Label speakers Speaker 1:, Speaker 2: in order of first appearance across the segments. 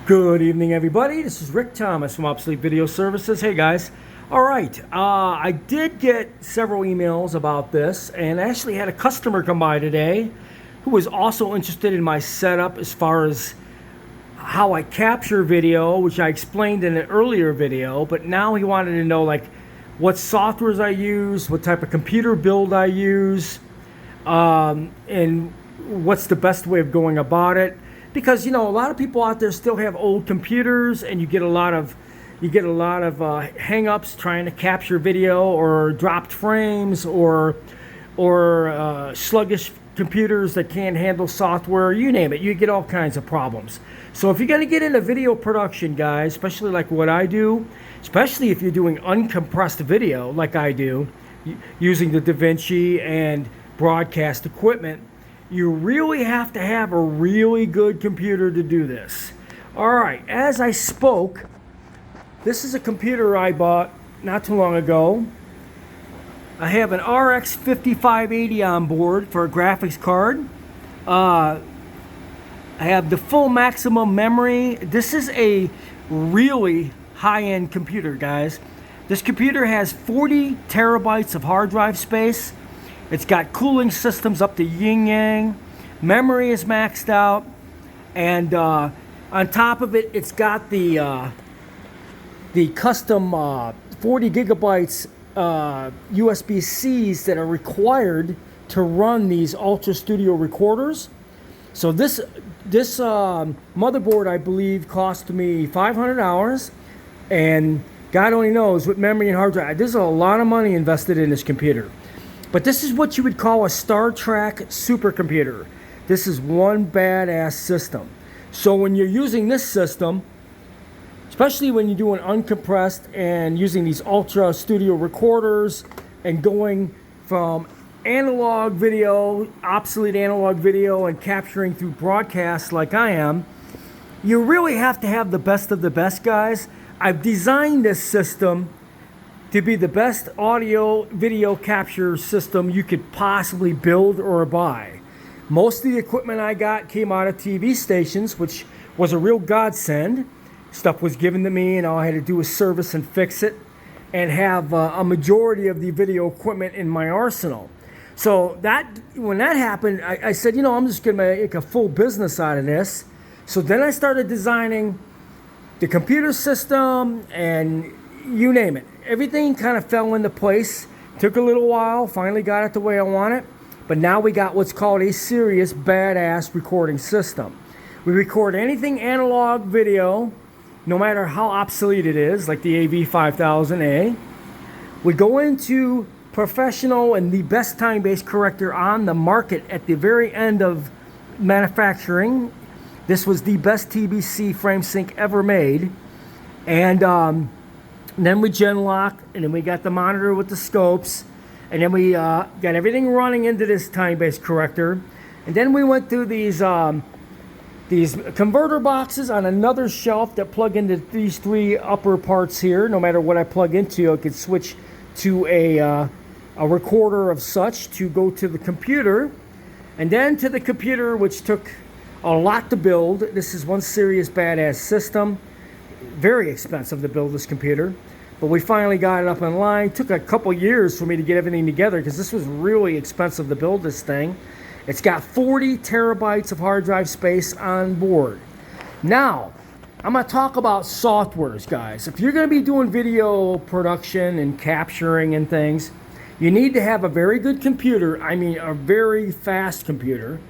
Speaker 1: Good evening, everybody. This is Rick Thomas from Obsolete Video Services. Hey, guys. All right. I did get several emails about this, and I actually had a customer come by today who was also interested in my setup as far as how I capture video, which I explained in an earlier video, but now he wanted to know, like, what softwares I use, what type of computer build I use, and what's the best way of going about it. Because, you know, a lot of people out there still have old computers, and you get a lot of hang-ups trying to capture video, or dropped frames, or sluggish computers that can't handle software. You name it, you get all kinds of problems. So if you're going to get into video production, guys, especially like what I do, especially if you're doing uncompressed video like I do, using the DaVinci and broadcast equipment, you really have to have a really good computer to do this. All right, as I spoke, this is a computer I bought not too long ago. I have an RX 5580 on board for a graphics card. I have the full maximum memory. This is a really high-end computer, guys. This computer has 40 terabytes of hard drive space. It's got cooling systems up to yin yang. Memory is maxed out, and on top of it, it's got the custom 40 gigabytes USB-Cs that are required to run these Ultra Studio recorders. So this motherboard, I believe, cost me $500, and God only knows with memory and hard drive. There's a lot of money invested in this computer. But this is what you would call a Star Trek supercomputer. This is one badass system. So when you're using this system, especially when you're doing uncompressed and using these Ultra Studio recorders and going from analog video, obsolete analog video, and capturing through broadcast like I am, you really have to have the best of the best, guys. I've designed this system to be the best audio video capture system you could possibly build or buy. Most of the equipment I got came out of TV stations, which was a real godsend. Stuff was given to me, and all I had to do was service and fix it, and have a majority of the video equipment in my arsenal. So when that happened, I said, you know, I'm just going to make a full business out of this. So then I started designing the computer system, and you name it. Everything kind of fell into place. Took a little while, finally got it the way I want it. But now we got what's called a serious badass recording system. We record anything analog video, no matter how obsolete it is, like the AV5000A. We go into professional and the best time-based corrector on the market at the very end of manufacturing. This was the best TBC frame sync ever made. And then we gen lock, and then we got the monitor with the scopes, and then we got everything running into this time-based corrector. And then we went through these converter boxes on another shelf that plug into these three upper parts here. No matter what I plug into, I could switch to a recorder of such to go to the computer, and then to the computer, which took a lot to build. This is one serious badass system. Very expensive to build this computer, but we finally got it up in line. Took a couple years for me to get everything together because this was really expensive to build this thing. It's got 40 terabytes of hard drive space on board. Now, I'm going to talk about softwares, guys. If you're going to be doing video production and capturing and things, you need to have a very good computer. I mean, a very fast computer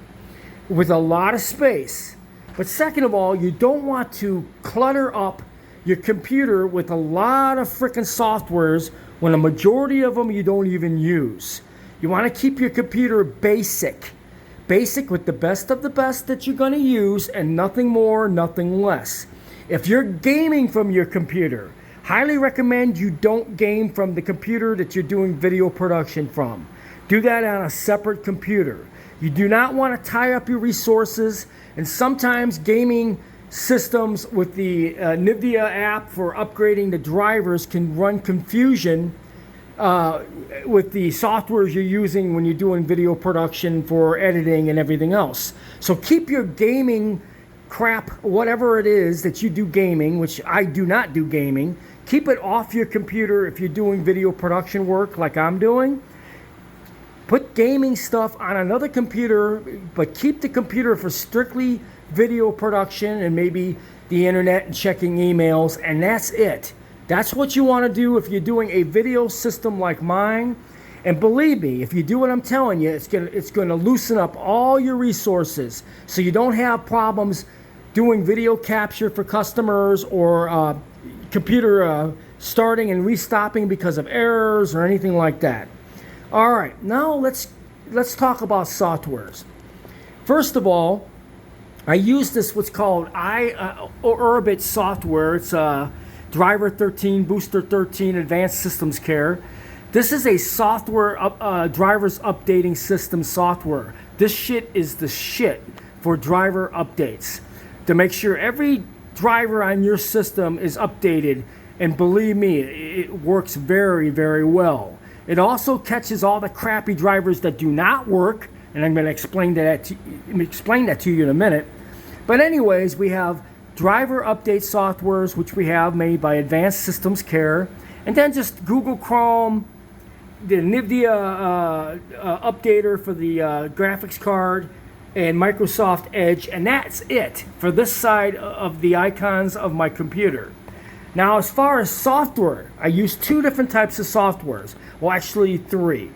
Speaker 1: with a lot of space. But second of all, you don't want to clutter up your computer with a lot of freaking softwares when a majority of them you don't even use. You want to keep your computer basic. Basic with the best of the best that you're going to use, and nothing more, nothing less. If you're gaming from your computer, highly recommend you don't game from the computer that you're doing video production from. Do that on a separate computer. You do not want to tie up your resources, and sometimes gaming systems with the NVIDIA app for upgrading the drivers can run confusion with the softwares you're using when you're doing video production for editing and everything else. So keep your gaming crap, whatever it is that you do gaming, which I do not do gaming, keep it off your computer if you're doing video production work like I'm doing. Put gaming stuff on another computer, but keep the computer for strictly video production and maybe the internet and checking emails, and that's it. That's what you want to do if you're doing a video system like mine. And believe me, if you do what I'm telling you, it's gonna loosen up all your resources so you don't have problems doing video capture for customers or computer starting and restopping because of errors or anything like that. All right, now let's talk about softwares. First of all, I use this what's called Orbit software. It's Driver 13, Booster 13, Advanced Systems Care. This is a software drivers updating system software. This shit is the shit for driver updates to make sure every driver on your system is updated. And believe me, it works very, very well. It also catches all the crappy drivers that do not work, and I'm going to explain that to you in a minute. But anyways, we have driver update softwares, which we have made by Advanced Systems Care, and then just Google Chrome, the NVIDIA updater for the graphics card, and Microsoft Edge, and that's it for this side of the icons of my computer. Now, as far as software, I use two different types of softwares. Well, actually three.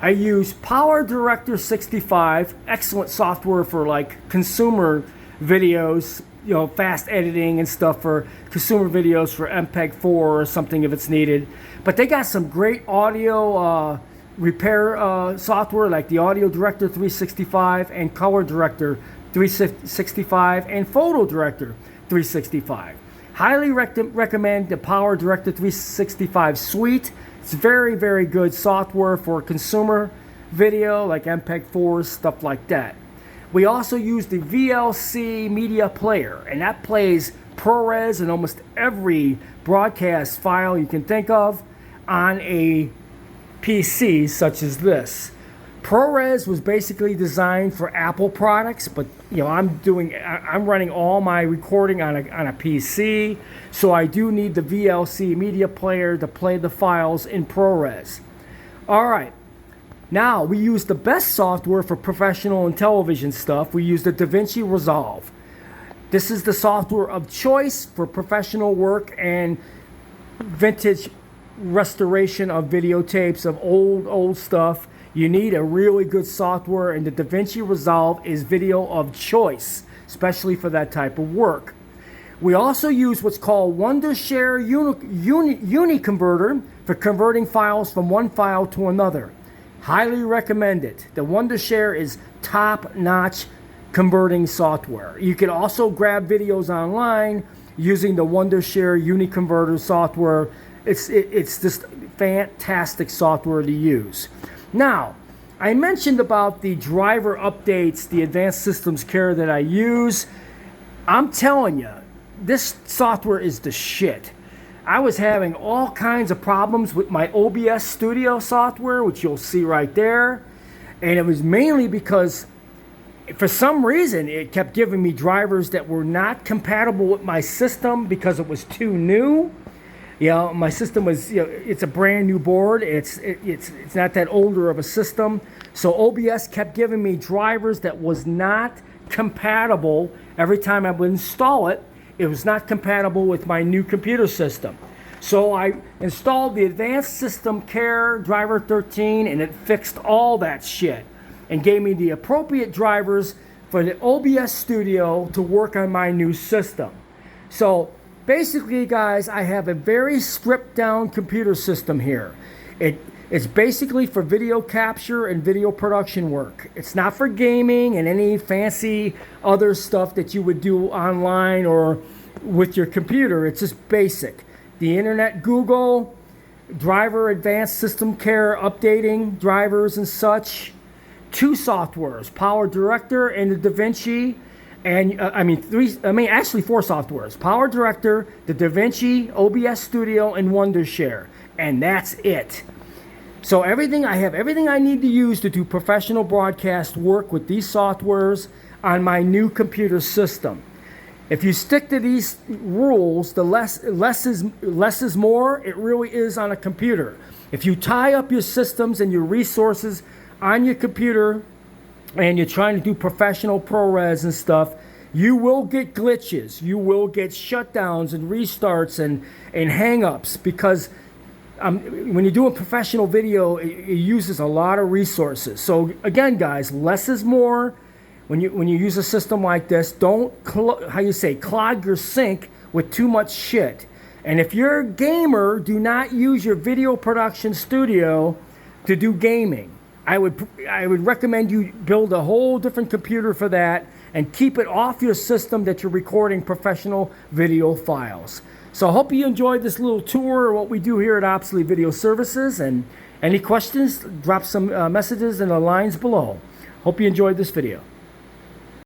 Speaker 1: I use PowerDirector 65, excellent software for like consumer videos, you know, fast editing and stuff for consumer videos for MPEG-4 or something if it's needed. But they got some great audio repair software like the Audio Director 365 and Color Director 365 and Photo Director 365. Highly recommend the PowerDirector 365 suite. It's very, very good software for consumer video like MPEG-4, stuff like that. We also use the VLC media player, and that plays ProRes and almost every broadcast file you can think of on a PC such as this. ProRes was basically designed for Apple products, but you know I'm running all my recording on a PC, so I do need the VLC media player to play the files in ProRes. All right. Now, we use the best software for professional and television stuff. We use the DaVinci Resolve. This is the software of choice for professional work and vintage restoration of videotapes of old stuff. You need a really good software, and the DaVinci Resolve is video of choice, especially for that type of work. We also use what's called Wondershare Uniconverter for converting files from one file to another. Highly recommend it. The Wondershare is top-notch converting software. You can also grab videos online using the Wondershare Uniconverter software. It's just fantastic software to use. Now, I mentioned about the driver updates, the Advanced Systems Care that I use. I'm telling you, this software is the shit. I was having all kinds of problems with my OBS Studio software, which you'll see right there. And it was mainly because, for some reason, it kept giving me drivers that were not compatible with my system because it was too new. You know, my system was, you know, it's a brand new board. It's not that older of a system. So OBS kept giving me drivers that was not compatible. Every time I would install it, it was not compatible with my new computer system. So I installed the Advanced System Care Driver 13, and it fixed all that shit and gave me the appropriate drivers for the OBS Studio to work on my new system. So basically, guys, I have a very stripped down computer system here. It's basically for video capture and video production work. It's not for gaming and any fancy other stuff that you would do online or with your computer. It's just basic. The internet, Google, driver, Advanced System Care, updating drivers and such. Two softwares, PowerDirector and the DaVinci. And actually four softwares: PowerDirector, the DaVinci, OBS Studio, and Wondershare. And that's it. So I have everything I need to use to do professional broadcast work with these softwares on my new computer system. If you stick to these rules, the less is more. It really is on a computer. If you tie up your systems and your resources on your computer and you're trying to do professional ProRes and stuff, you will get glitches. You will get shutdowns and restarts and hang-ups because when you're doing professional video, it uses a lot of resources. So again, guys, less is more. When you use a system like this, don't clog your sink with too much shit. And if you're a gamer, do not use your video production studio to do gaming. I would recommend you build a whole different computer for that and keep it off your system that you're recording professional video files. So I hope you enjoyed this little tour of what we do here at Obsolete Video Services. And any questions, drop some messages in the lines below. Hope you enjoyed this video.